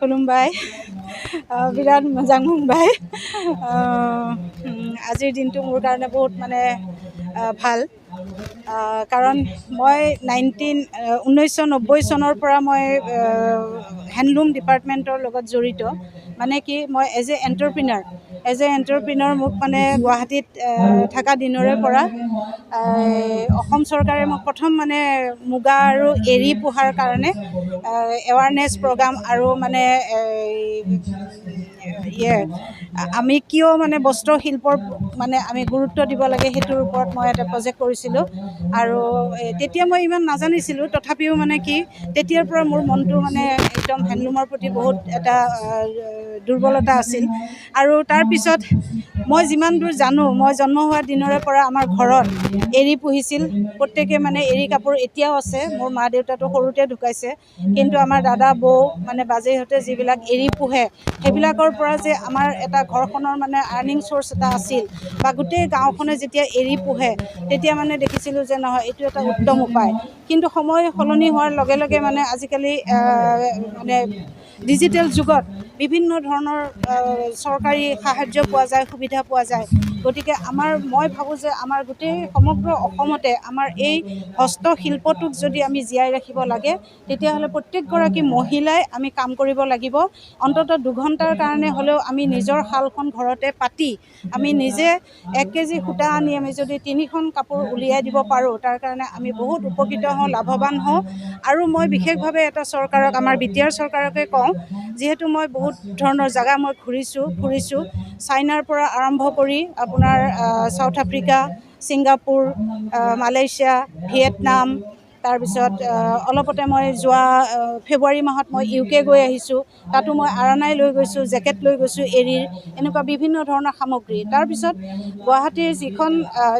খুলুমবাই বিৰাট মজাং মুম্বাই আজিৰ দিনটো মোৰ কাৰণে বহুত মানে ভাল কাৰণ মই 1990 চনৰ পৰা মই হেণ্ডলুম ডিপাৰ্টমেণ্টৰ লগত জড়িত মানে কি মই এজ এ এণ্টাৰপ্ৰিনাৰ মোক মানে গুৱাহাটীত থকা দিনৰে পৰা অসম চৰকাৰে মোক প্ৰথম মানে মুগা আৰু এৰী পোহাৰ কাৰণে এৱাৰনেছ প্ৰগ্ৰাম আৰু মানে আমি কিয় মানে বস্ত্ৰশিল্পৰ মানে আমি গুৰুত্ব দিব লাগে সেইটোৰ ওপৰত মই এটা প্ৰজেক্ট কৰিছিলোঁ আৰু তেতিয়া মই ইমান নাজানিছিলোঁ তথাপিও মানে কি তেতিয়াৰ পৰা মোৰ মনটো মানে একদম হেণ্ডলুমৰ প্ৰতি বহুত এটা দুৰ্বলতা আছিল আৰু তাৰপিছত মই যিমান দূৰ জানো মই জন্ম হোৱা দিনৰে পৰা আমাৰ ঘৰত এৰী পুহিছিল প্ৰত্যেকে মানে এৰী কাপোৰ এতিয়াও আছে মোৰ মা দেউতাটো সৰুতে ঢুকাইছে কিন্তু আমাৰ দাদা বৌ মানে বাজেহঁতে যিবিলাক এৰী পোহে সেইবিলাকৰ পৰা যে আমাৰ এটা ঘৰখনৰ মানে আৰ্নিং চ'ৰ্চ এটা আছিল বা গোটেই গাঁওখনে যেতিয়া এৰী পোহে তেতিয়া মানে দেখিছিলোঁ যে নহয় এইটো এটা উত্তম উপায় কিন্তু সময় সলনি হোৱাৰ লগে লগে মানে আজিকালি মানে ডিজিটেল যুগত বিভিন্ন ধৰণৰ চৰকাৰী সাহায্য পোৱা যায় সুবিধা পোৱা যায় গতিকে মই ভাবোঁ যে আমাৰ গোটেই সমগ্ৰ অসমতে আমাৰ এই হস্তশিল্পটোক যদি আমি জীয়াই ৰাখিব লাগে তেতিয়াহ'লে প্ৰত্যেকগৰাকী মহিলাই আমি কাম কৰিব লাগিব অন্ততঃ 2 ঘণ্টাৰ কাৰণে হ'লেও আমি নিজৰ শালখন ঘৰতে পাতি আমি নিজে 1 কেজি সূতা আনি আমি যদি 3খন কাপোৰ উলিয়াই দিব পাৰোঁ তাৰ কাৰণে আমি বহুত উপকৃত হওঁ লাভৱান হওঁ আৰু মই বিশেষভাৱে এটা চৰকাৰক আমাৰ বিটিআৰ চৰকাৰকে কওঁ যিহেতু মই বহুত ধৰণৰ জেগা মই ফুৰিছোঁ চাইনাৰ পৰা আৰম্ভ কৰি আপোনাৰ south Africa Singapore Malaysia Vietnam তাৰপিছত অলপতে মই যোৱা ফেব্ৰুৱাৰী মাহত মই UK গৈ আহিছোঁ তাতো মই আৰানাই লৈ গৈছোঁ জেকেট লৈ গৈছোঁ এৰীৰ এনেকুৱা বিভিন্ন ধৰণৰ সামগ্ৰী তাৰপিছত গুৱাহাটীৰ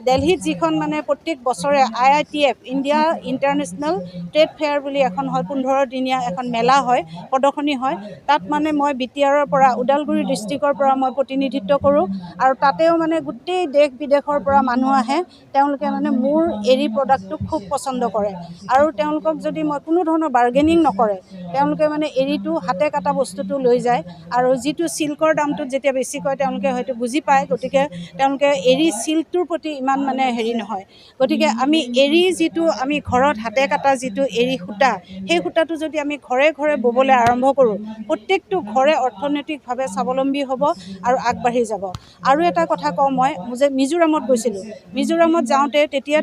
দিল্লীত যিখন মানে প্ৰত্যেক বছৰে IITF India international trade fair বুলি এখন হয় 15 দিনীয়া এখন মেলা হয় প্ৰদৰ্শনী হয় তাত মানে মই বিটিআৰৰ পৰা ওদালগুৰি ডিষ্ট্ৰিক্টৰ পৰা মই প্ৰতিনিধিত্ব কৰোঁ আৰু তাতেও মানে গোটেই দেশ বিদেশৰ পৰা মানুহ আহে তেওঁলোকে মানে মোৰ এৰী প্ৰডাক্টটো খুব পচন্দ কৰে আৰু তেওঁলোকক যদি মই কোনো ধৰণৰ বাৰ্গেনিং নকৰে তেওঁলোকে মানে এৰীটো হাতে কাটা বস্তুটো লৈ যায় আৰু যিটো চিল্কৰ দামটো যেতিয়া বেছি কয় তেওঁলোকে হয়তো বুজি পায় গতিকে তেওঁলোকে এৰী চিল্কটোৰ প্ৰতি ইমান মানে হেৰি নহয় গতিকে আমি এৰী যিটো আমি ঘৰত হাতে কাটা যিটো এৰী সূতা সেই সূতাটো যদি আমি ঘৰে ঘৰে ববলৈ আৰম্ভ কৰোঁ প্ৰত্যেকটো ঘৰে অৰ্থনৈতিকভাৱে স্বাৱলম্বী হ'ব আৰু আগবাঢ়ি যাব আৰু এটা কথা কওঁ মই যে মিজোৰামত গৈছিলোঁ মিজোৰামত যাওঁতে তেতিয়া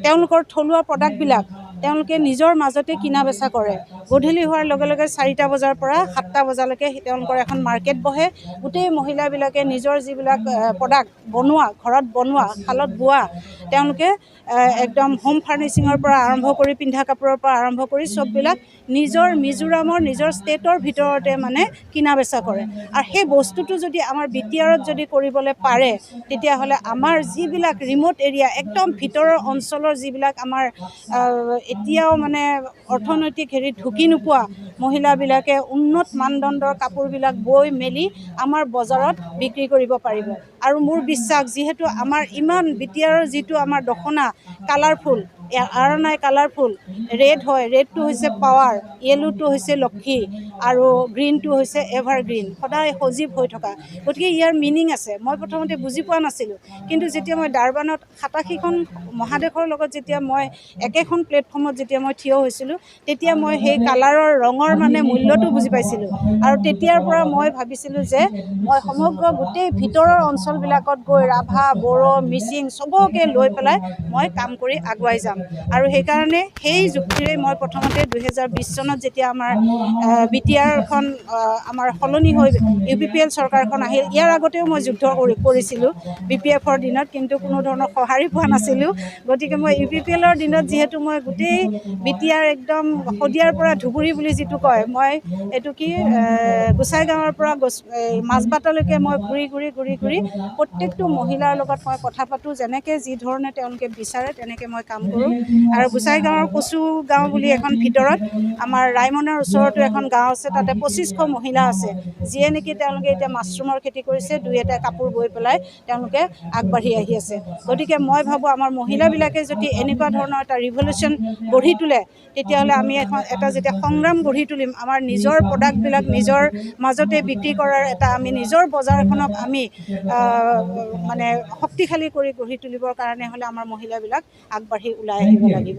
তেওঁলোকৰ থলুৱা প্ৰডাক্টবিলাক তেওঁলোকে নিজৰ মাজতে কিনা বেচা কৰে গধূলি হোৱাৰ লগে লগে 4টা বজাৰ পৰা 7টা বজালৈকে তেওঁলোকৰ এখন মাৰ্কেট বহে গোটেই মহিলাবিলাকে নিজৰ যিবিলাক প্ৰডাক্ট বনোৱা ঘৰত বনোৱা শালত বোৱা তেওঁলোকে একদম হোম ফাৰ্নিচিঙৰ পৰা আৰম্ভ কৰি পিন্ধা কাপোৰৰ পৰা আৰম্ভ কৰি চববিলাক নিজৰ মিজোৰামৰ নিজৰ ষ্টেটৰ ভিতৰতে মানে কিনা বেচা কৰে আৰু সেই বস্তুটো যদি আমাৰ বিটিআৰত যদি কৰিবলৈ পাৰে তেতিয়াহ'লে আমাৰ যিবিলাক ৰিম'ট এৰিয়া একদম ভিতৰৰ অঞ্চলৰ যিবিলাক আমাৰ এতিয়াও মানে অৰ্থনৈতিক হেৰি ঢুকি নোপোৱা মহিলাবিলাকে উন্নত মানদণ্ডৰ কাপোৰবিলাক বৈ মেলি আমাৰ বজাৰত বিক্ৰী কৰিব পাৰিব আৰু মোৰ বিশ্বাস যিহেতু আমাৰ ইমান বিটিআৰৰ যিটো আমাৰ দখনা কালাৰফুল আৰণাই কালাৰফুল ৰেড হয় ৰেডটো হৈছে পাৱাৰ য়েলোটো হৈছে লক্ষী আৰু গ্ৰীণটো হৈছে এভাৰগ্ৰীণ সদায় সজীৱ হৈ থকা গতিকে ইয়াৰ মিনিং আছে মই প্ৰথমতে বুজি পোৱা নাছিলোঁ কিন্তু যেতিয়া মই ডাৰবানত 87খন মহাদেশৰ লগত যেতিয়া মই একেখন প্লেটফৰ্মত যেতিয়া মই থিয় হৈছিলোঁ তেতিয়া মই সেই কালাৰৰ ৰঙৰ মানে মূল্যটো বুজি পাইছিলোঁ আৰু তেতিয়াৰ পৰা মই ভাবিছিলোঁ যে মই সমগ্ৰ গোটেই ভিতৰৰ অঞ্চলবিলাকত গৈ ৰাভা বড়ো মিচিং চবকে লৈ পেলাই মই কাম কৰি আগুৱাই যাম আৰু সেইকাৰণে সেই যুক্তিৰে মই প্ৰথমতে 2020 চনত যেতিয়া আমাৰ বিটিআৰখন আমাৰ সলনি হৈ UPPL চৰকাৰখন আহিল ইয়াৰ আগতেও মই যুদ্ধ কৰিছিলোঁ BPFৰ দিনত কিন্তু কোনো ধৰণৰ সঁহাৰি পোৱা নাছিলোঁ গতিকে মই UPPLৰ দিনত যিহেতু মই গোটেই বিটিআৰ একদম শদিয়াৰ পৰা ধুবুৰী বুলি যিটো কয় মই এইটো কি গোসাইগাঁৱৰ পৰা মাজবাটলৈকে মই ঘূৰি প্ৰত্যেকটো মহিলাৰ লগত মই কথা পাতোঁ যেনেকৈ যি ধৰণে তেওঁলোকে বিচাৰে তেনেকৈ মই কাম কৰোঁ পাৰোঁ। আৰু গোসাই গাঁৱৰ কচু গাঁও বুলি এখন ভিতৰত আমাৰ ৰায়মনৰ ওচৰতো এখন গাঁও আছে, তাতে 2500 মহিলা আছে, যিয়ে নেকি তেওঁলোকে এতিয়া মাছৰুমৰ খেতি কৰিছে, দুই এটা কাপোৰ বৈ পেলাই তেওঁলোকে আগবাঢ়ি আহি আছে। গতিকে মই ভাবোঁ আমাৰ মহিলাবিলাকে যদি এনেকুৱা ধৰণৰ এটা ৰিভলিউশ্যন গঢ়ি তোলে, তেতিয়াহ'লে আমি এটা যেতিয়া সংগ্ৰাম গঢ়ি তুলিম, আমাৰ নিজৰ প্ৰডাক্টবিলাক নিজৰ মাজতে বিক্ৰী কৰাৰ এটা আমি নিজৰ বজাৰখনক আমি মানে শক্তিশালী কৰি গঢ়ি তুলিবৰ কাৰণে হ'লে আমাৰ মহিলাবিলাক আগবাঢ়ি ওলাই আহিব লাগিব।